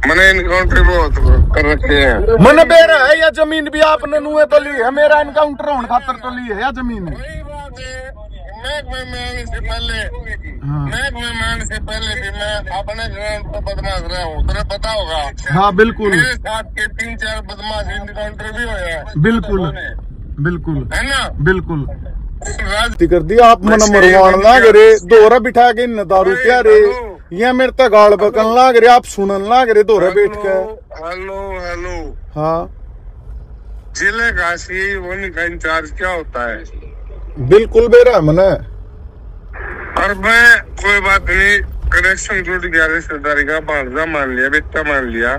मैंने इनकाउंटर बहुत कर रखे हैं। मन बेरा है या जमीन भी आपने नुए तो ली है, मेरा इनकाउंटर होने खातर तो ली है या जमीन है? मैं से पहले भी मैं अपने ग्राउंड पर बदमाश रहा हूँ, तुम्हें पता होगा। हाँ बिल्कुल, मेरे साथ के 3-4 बदमाश इनकाउंटर भी हुए हैं। बिल्कुल बिल्कुल है ना, बिल्कुल। कर दिया आप मन मरवान लाग रे, दोहरा बिठा के इन दारू क्या रे, ये मेरे तक गाल बकन लाग रे, आप सुनन लाग रे दोहरा बैठ के। हेलो हेलो, हाँ जिले का सी का इंचार्ज क्या होता है? बिल्कुल बेरा मने। और मैं कोई बात नहीं, कनेक्शन टूट गया, रिश्तेदारी का भांजा मान लिया, बेटा मान लिया,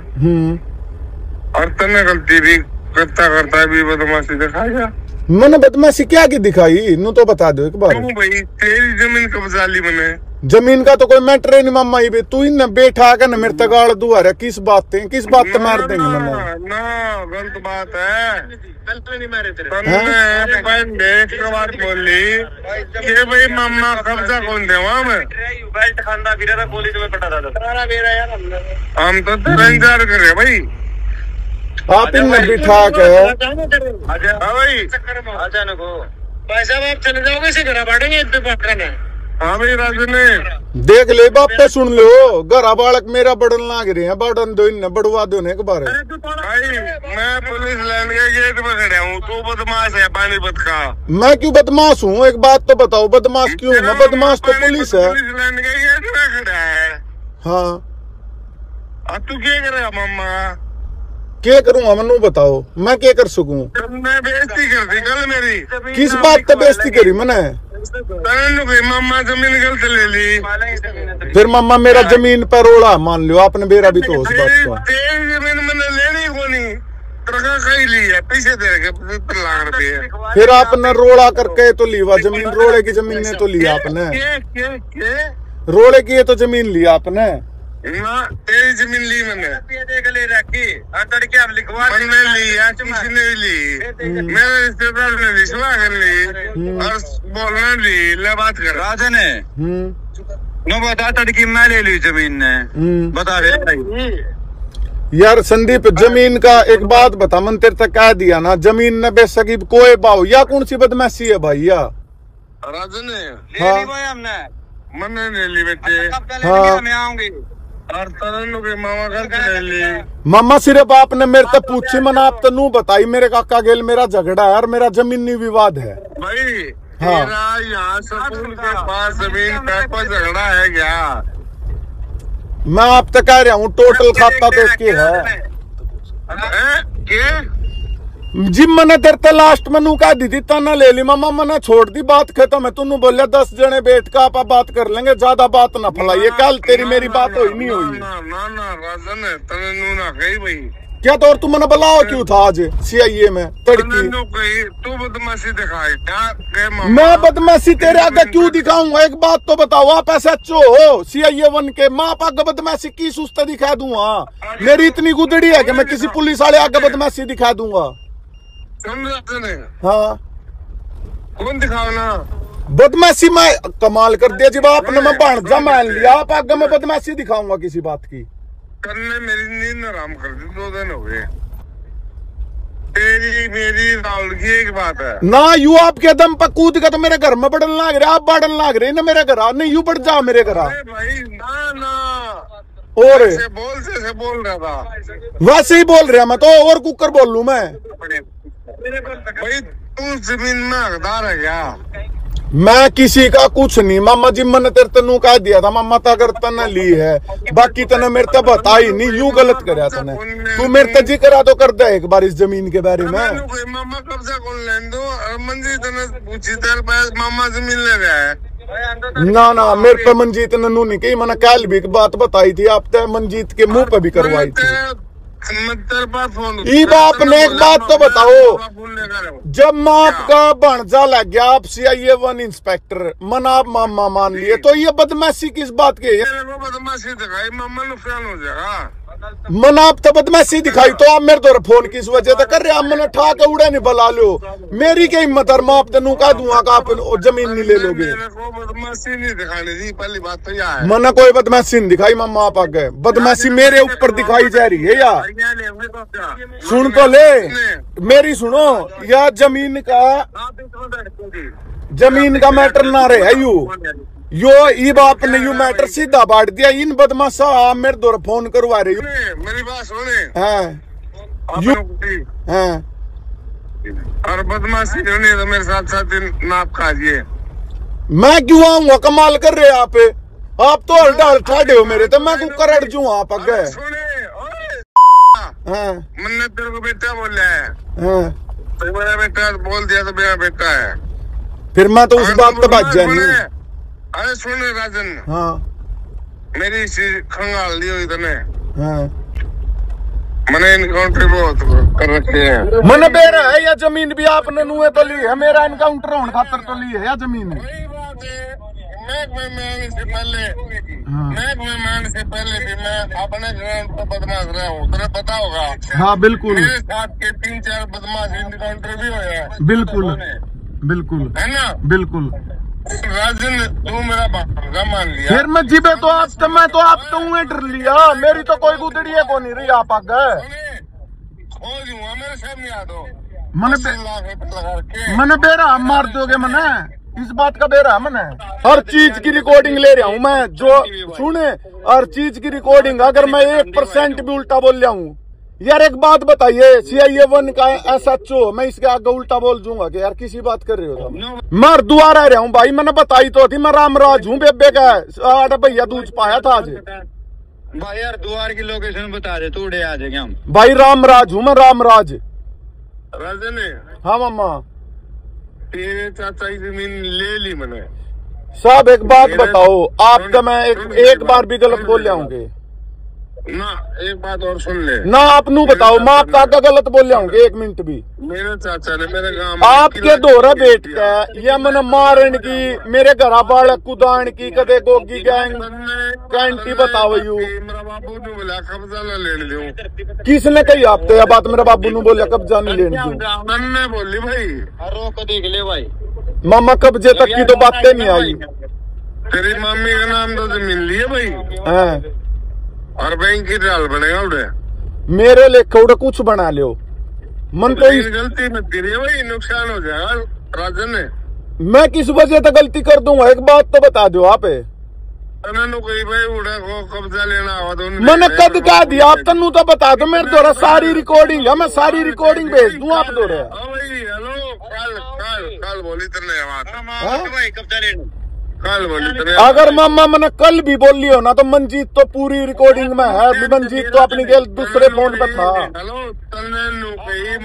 और तने गलती भी करता करता भी बदमाशी दिखाया। मैंने बदमाशी क्या की दिखाई, नू तो बता दो एक बार। क्यों भाई, तेरी जमीन कब्जा ली मैंने। जमीन का तो कोई मैटर है नहीं मामा, ही तू ही न बैठा कर न मेरे तक गाड़ दुआ रहा, किस बात पे मार देंगे मैंने? ना गलत बात है, गलत नहीं मारे तेरे। एक बात बोली कि भाई मामा कब्जा कौन दे वहाँ में बेल्ट खानदा फिर था, पुलिस में पटा था। हम तो तेरा इंतजार कर रहे भाई, आप इन बिठा के अचानक हो भाई साहब, आप चले जाओगे इसे घर बांटेंगे पकड़ने। हाँ भाई राजू ने देख ले बाप पे सुन लो, घर बालक मेरा बड़न लाग रहे हैं, बड़न दो इन बढ़वा दो ने एक बार। भाई मैं पुलिस लाइन के गेट में खड़ा हूँ, तू बदमाश है पानीपत का। मैं क्यों बदमाश हूँ, एक बात तो बताओ, बदमाश क्यों? मैं बदमाश तो पुलिस है। पुलिस लाइन के गेट में खड़ा है। हाँ अब तू क्या करेगा मामा? क्या करूँगा मनु बताओ, मैं क्या कर सकूँ? मैं बेइज्जती कर दी कल मेरी। किस बात पे बेइज्जती करी मैंने? मामा जमीन गलत ले ली, फिर मामा मेरा जमीन पर रोड़ा मान लो, आपने मेरा भी तो उस बात का। तेरी जमीन मैंने लेनी को नहीं, ट्रका कहीं ली है, पैसे दे रखे 75 लाख रुपए। फिर आपने रोड़ा करके तो ली, वह जमीन रोड़े की जमीन ने तो ली आपने, रोड़े की ये तो जमीन ली आपने ना, तेरी जमीन ली मैंने रखी, मैंने ली या किसी ने ली, मेरे रिश्तेदार ने रिश्वा कर ली और बोलना ली, ले बात कर राजा ने नो बता, तड़की मैं ले ली जमीन ने, बता रहे यार संदीप, जमीन का एक बात बता, मन तेरे तक कह दिया ना, जमीन न बेच सकी कोई बाव, या कौन सी बदमाशी है भाई? या राजा ने हाँ हमने मैंने ले ली बेटे, हाँ मैं आऊंगी और तरन्नू के मामा घर ले ली। मामा सिर्फ आपने मेरे तक पूछी, मन आप तो नू बताई, मेरे काका गेल मेरा झगड़ा है और मेरा जमीनी विवाद है भाई। हाँ। तेरा यहाँ स्कूल के पास जमीन का झगड़ा है क्या? मैं आप तक कह रहा हूँ, टोटल खाता देख के है जिम मैंने तेरे ते लास्ट मनु कह दी थी, तना ले ली मामा, मैंने छोड़ दी, बात खत्म है। तूने बोलिया 10 जने बैठ कर आप बात कर लेंगे, ज्यादा बात ना फैलाइए, कल तेरी मेरी बात हुई नहीं हुई ना राजन है तने नू ना कही भाई क्या? तो और तू मैंने बुलाओ क्यों था आज CIA में तड़की? तू बदमाशी दिखाई क्या? मैं बदमाशी तेरे आगे क्यों दिखाऊंगा? एक बात तो बताओ, आप SHO हो CIA 1 के, मैं आप आगे बदमाशी की सुस्ता दिखा दूंगा? मेरी इतनी गुदड़ी है कि मैं किसी पुलिस वाले आगे बदमाशी दिखा दूंगा? हाँ कौन दिखाओ ना बदमाशी, मैं कमाल कर दिया जब आपने मैं भांजा मान लिया, आप आगे मैं बदमाशी दिखाऊंगा किसी बात की? करने मेरी नींद आराम कर दी, 2 दिन हो गए। तेरी मेरी राहुल की एक बात है ना, यू आपके दम पर कूद का तो मेरे घर में बढ़न लाग रहे, आप बढ़न लाग रहे ना मेरे घर, नहीं यू बढ़ जाओ मेरे घर। भाई ना और से बोल रहा था, वैसे ही बोल रहा मैं तो, और कुकर बोल लू मैं? भाई तू जमीन में हकदार है क्या? मैं किसी का कुछ नहीं मामा जी, मैंने तेरे तनु कह दिया था मामा, अगर तने ली है, बाकी तने मेरे तक बताई नहीं, यूं गलत कराया तने, तू मेरे तक जिक्र तो कर दे एक बार इस जमीन के बारे में। मामा कब्जा कौन लेन दो, मंजीत ने पूछी तेरे पास मामा जमीन ले रहा है? ना मेरे पे मंजीत ने नू नहीं कही, मैंने कल भी बात बताई थी, आप तो मंजीत के मुंह पे भी करवाई थी। बाप ने एक बात तो बताओ, जब मैं आपका भांजा लग गया, आप CIA 1 इंस्पेक्टर, मन आप मामा मान लिए, तो ये बदमाशी किस बात की है? बदमाशी दिखाई मामा नुकसान हो जाएगा। मन आप तो बदमाशी दिखाई तो आप मेरे द्वारा फोन किस वजह से कर रहे आप मैंने ठा के उड़े नहीं बुला लो मेरी क्या हिम्मत है मैं आप तेनू कह दूंगा कि आप जमीन नहीं ले लोगे बदमाशी नहीं दिखानी थी पहली बात तो यह है मैंने कोई बदमाशी नहीं दिखाई मामा आप आगे बदमाशी मेरे ऊपर दिखाई जा रही है यार सुन तो ले मेरी सुनो या जमीन का मैटर ना रहे यो ई बाप ने यू मैटर सीधा बांट दिया इन बदमाशा आप मेरे द्वारा फोन करवा रही हो मेरी बात सुने हाँ यू हाँ और बदमाशी होनी तो मेरे साथ साथ नाप खाइए मैं क्यों आऊंगा कमाल कर रहे आप तो हल्डाल ठाडे हो मेरे तो मैं क्यों करड़ जू आप आगे हाँ मैंने तेरे को बेटा बोला है हाँ तो मेरा बेटा बोल दिया तो मेरा बेटा है फिर मैं तो उस बात पे बात जानी अरे सुन राजन हाँ मेरी खंगाल ली हुई तने हाँ मैंने इनकाउंटर बहुत कर रखे हैं मैंने बेरा है या जमीन भी आपने नुए तो ली है मेरा इनकाउंटर होने खातर तो ली है या जमीन वही बात है मैं से पहले भी मैं अपने ग्राउंड पर बदमाश रहा हूँ तुम्हें पता होगा हाँ बिल्कुल मेरे साथ के 3-4 बदमाश इनकाउंटर भी हुए हैं बिल्कुल बिल्कुल है ना बिल्कुल राजन तू मेरा भांजा मान लिया फिर मैं जीबे तो आप तो डर लिया मेरी तो कोई गुदड़ी है को नहीं रही आप आगे खो दूंगा मेरे सामने आ दो मैंने बेरा मार दोगे मैंने इस बात का बेरा मैंने हर चीज की रिकॉर्डिंग ले रहा हूँ मैं जो सुने हर चीज की रिकॉर्डिंग अगर मैं 1% भी उल्टा बोल रहा हूँ यार एक बात बताइए CIA1 का SHO मैं इसके आगे उल्टा बोल दूंगा कि यार किसी बात कर रहे हो मैं दुआ रह रहा हूँ भाई मैंने बताई तो थी मैं रामराज हूँ बेबे का आठ भैया दूध पाया था आज भाई यार द्वार की लोकेशन बता दे तू उड़े आ जाएंगे हम भाई रामराज हूँ मैं रामराज राजन हाँ मामा तेरे चाचा की जमीन ले ली मैंने साहब एक बात बताओ आपका मैं एक बार भी गलत बोल जाऊंगे ना एक बात और सुन ले ना आप नू बताओ मैं आपका आगे गलत बोल जाऊंगे 1 मिनट भी मेरे चाचा ने मेरे गांव आपके दोरा बैठ के या मन मारन की मेरे घर बालक कुदान की कदे गोगी गैंग कैंटी बताओ यू मेरा बाबू ने बोला कब्जा न लेने दूं किसने कही आपको यह बात मेरा बाबू ने बोला कब्जा नहीं लेने दूं मैंने बोली भाई रोक देख ले भाई मामा कब्जे तक की तो बातें नहीं आई तेरी मम्मी का नाम तो जमीन ली है भाई और बैंक की डाल बनेगा उड़े मेरे लेखे उड़े कुछ बना लियो मन तो गलती मत करिए भाई नुकसान हो जाएगा राजन ने मैं किस वजह से गलती कर दूंगा एक बात तो बता दो आप भाई उड़ा को कब्जा लेना हुआ तो मैंने कद कह दिया आप तन्नू तो बता दो मेरे द्वारा सारी रिकॉर्डिंग है मैं सारी रिकॉर्डिंग भेज दूं आप द्वारा हेलो कल बोली तेरे भाई कब्जा लेना कल बोली अगर मामा मैंने कल भी बोल लियो ना तो मंजीत तो पूरी रिकॉर्डिंग में है मंजीत तो अपनी गेल दूसरे फोन पे था हेलो तन्ने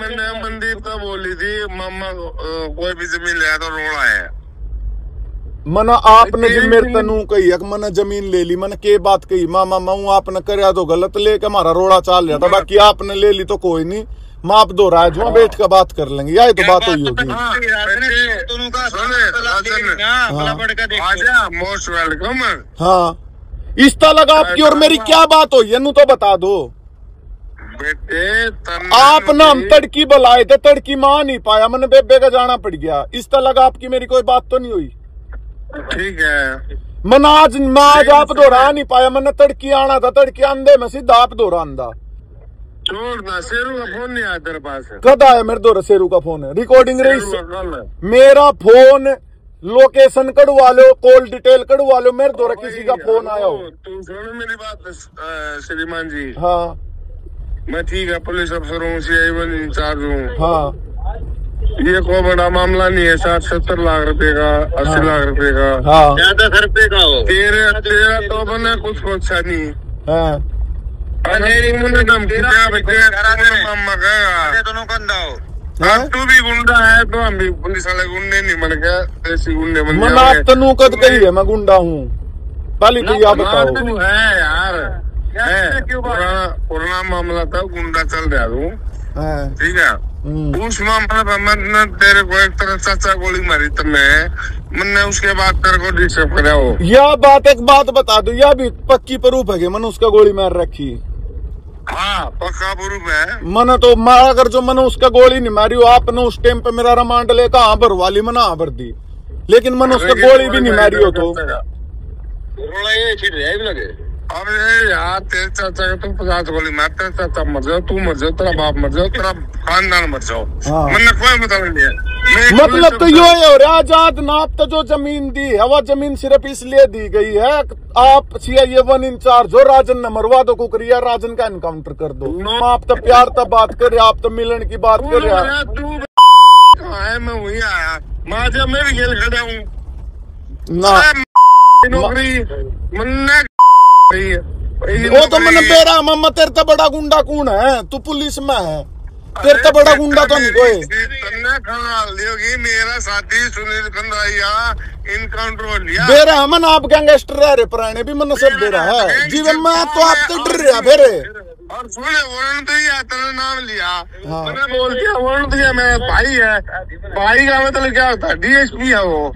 मैंने मंदीप का बोली थी मामा कोई भी जमीन लिया तो रोड़ा है मना आपने जी मेरे तनु कही है मैंने जमीन ले ली मैंने के बात कही मामा मैं आपने कर तो गलत लेके हमारा रोड़ा चाल रहा था बाकी आपने ले ली तो कोई नहीं मैं आप दो राज बैठ कर बात कर लेंगे यही तो बात हुई होगी मोस्ट वेलकम हाँ इस तरह आपकी और मेरी क्या बात हुई है नू तो बता दो बेटे आप ना हम तड़की बुलाए थे तड़की मान नहीं पाया मैंने बेबे का जाना पड़ गया इस तरह आपकी मेरी कोई बात तो नहीं हुई ठीक है मैं आज आप दोहरा नहीं पाया मैंने तड़की आना था तड़की आंदे में सीधा आप दोहरा आंदा छोड़ना शेरू का फोन नहीं आया तेरे पास कद आया मेरे दो शेरू का फोन है रिकॉर्डिंग रही मेरा फोन लोकेशन कड़वा लो कॉल डिटेल कड़वा लो मेरे दो किसी का फोन आया हो तुम सुनो मेरी बात श्रीमान जी हाँ मैं ठीक है पुलिस अफसर हूँ CIA1 इंचार्ज हूँ हाँ ये कोई बड़ा मामला नहीं है 60-70 लाख रुपए का 80 लाख रुपए का हाँ 10 रुपए का हो तेरा तो बना कुछ अच्छा नहीं हाँ तू भी गुंडा है तो हम भी पुलिस वाले गुंडे नहीं बन गए ऐसी गुंडे बन मैं आप तनु कद कही है मैं गुंडा हूँ पहले तो आप बताओ तू है यार पुराना मामला था गुंडा चल रहा तू ठीक है उस मामले पर मैंने तेरे को एक तरह चाचा गोली मारी तो मैंने उसके बाद तेरे को डिस्टर्ब कराओ यह बात एक बात बता दो यह भी पक्की प्रूफ है कि मैंने उसका गोली मार रखी पक्का प्रूफ है। मैंने तो मारा अगर जो मैंने उसका गोली नहीं मारी हो, आपने उस टाइम पे मेरा रिमांड ले कहाँ भरवाली मैंने भर दी, लेकिन मैंने उसका गोली भी नहीं मारी हो तो लगे। अब यार तेरे चाचा का तुम 50 गोली मार, तेरे चाचा मर जाओ, तू मर जाओ, तेरा बाप मर जाओ, तेरा खानदान मर जाओ। हाँ। मैंने कोई मतलब नहीं है। मतलब तो यो है और आजाद नाप तो जो जमीन दी है वो जमीन सिर्फ इसलिए दी गई है आप ये 1 इंचार्ज हो, राजन ने मरवा दो कुकरिया, राजन का एनकाउंटर कर दो। आप तो प्यार तब बात करे, आप तो मिलन की बात करे। तू कहाँ है? मैं वही आया, मैं भी खेल खड़ा हूँ ना नौकरी मन्ना वो तो मैंने बेरा मम्मा तेरे तो बड़ा गुंडा कौन है, तू पुलिस में है, तेरे तो बड़ा गुंडा तो नहीं कोई। मेरा साथी सुनील कंदारिया इनकाउंटर हो लिया बेरा है मन, आप गैंगस्टर रहे पुराने भी मन सब बेरा है जीवन में, तो आप तो डर रहा फिर। और सुने वरुण दिया, तेरा नाम लिया। हाँ। मैंने बोल दिया वरुण दिया मेरा भाई है, भाई का मतलब क्या होता है? डीएसपी है वो।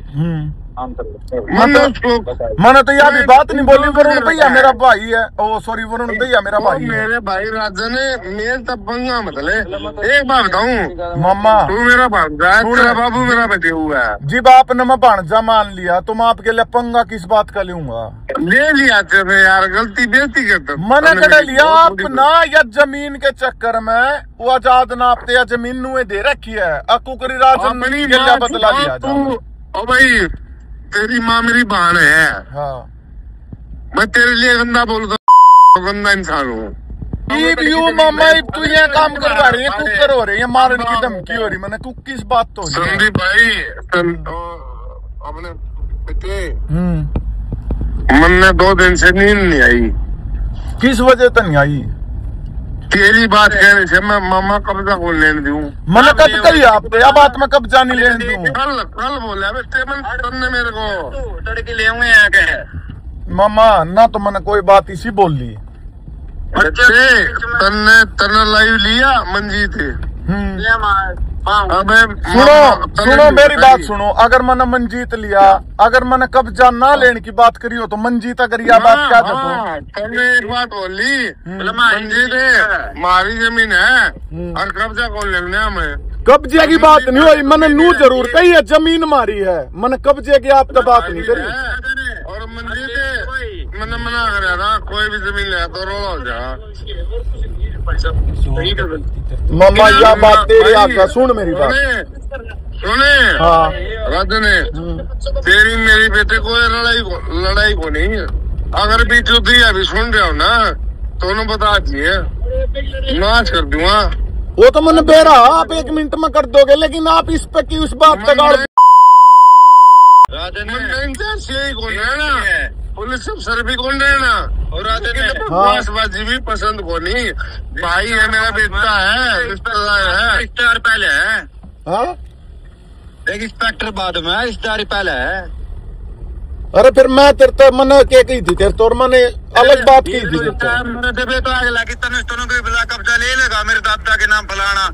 मैंने तो यह भी बात नहीं बोली, वरुण भैया मेरा भाई है, ओ सॉरी वरुण भैया मेरा भाई है। मेरे भाई राजा ने मेरे तब पंगा मतलब एक बात बताऊं मामा, तू मेरा भांजा है, तेरा बाबू मेरा बेटे हुआ है। जब आपने मैं भांजा मान लिया तो मैं आपके लिए पंगा किस बात का लूंगा? ले लिया तेरे यार, गलती बेइज्जती करते मैंने कर लिया आप ना, या जमीन के चक्कर में वो आजाद नापते या जमीन नुए दे रखी है, अकुकरी राजन बदला लिया ओ भाई तेरी माँ मेरी बहन है। हाँ। मैं तेरे लिए गंदा बोलता हूँ, गंदा इंसान हूँ। मामा तू ये काम करवा रही है, कुकर हो रही है, मारने की धमकी हो रही, मैंने किस बात तो संदीप भाई अपने बेटे मैंने 2 दिन से नींद नहीं आई। किस वजह तो नहीं आई? तेरी बात कहने से मैं मामा कब्जा कौन लेने दूं? मैंने कब कही आपको या बात में कब्जा नहीं लेने दूं? कल बोला तुमने मेरे को तड़के ले आऊंगे मामा ना, तो मैंने कोई बात इसी बोल ली। तन्ने लाइव लिया मंजीत सुनो मेरी बात सुनो, अगर मैंने मंजीत लिया, अगर मैंने कब्जा ना लेने की बात करी हो तो मंजीत अगर यह बात क्या था तुमने एक बात बोली मंजीत हमारी जमीन है और कब्जा कौन लेना हमें? कब्जे की बात नहीं हुई, मैंने नू जरूर कही है जमीन मारी है, मैंने कब्जे की आप तो बात नहीं करी। और मंजीत मैंने मना करा था कोई भी जमीन ले तो रोला हो जा। मामा यह बात तेरी आका सुन मेरी बात सुने। हाँ। राजू ने तेरी मेरी बेटे को लड़ाई को नहीं है, अगर बीच दिया भी सुन रहे हो ना तो उन्हें बता दिए नाच कर दूंगा। वो तो मैंने बेरा आप 1 मिनट में कर दोगे, लेकिन आप इस पे की उस बात का गाड़ पुलिस अफसर भी कौन है ना, और बकवासबाजी भी पसंद को नहीं। भाई है मेरा बेटा है, रिश्तेदार है, रिश्तेदार पहले है। हाँ? एक इंस्पेक्टर बाद में है, रिश्तेदार पहले है। अरे फिर मैं तेरे तो मैंने क्या कही थी तेरे तो, और मैंने अलग बात की थी। मेरे तो आगे लगी तनु कब्जा ले लेगा मेरे दादा के नाम फलाना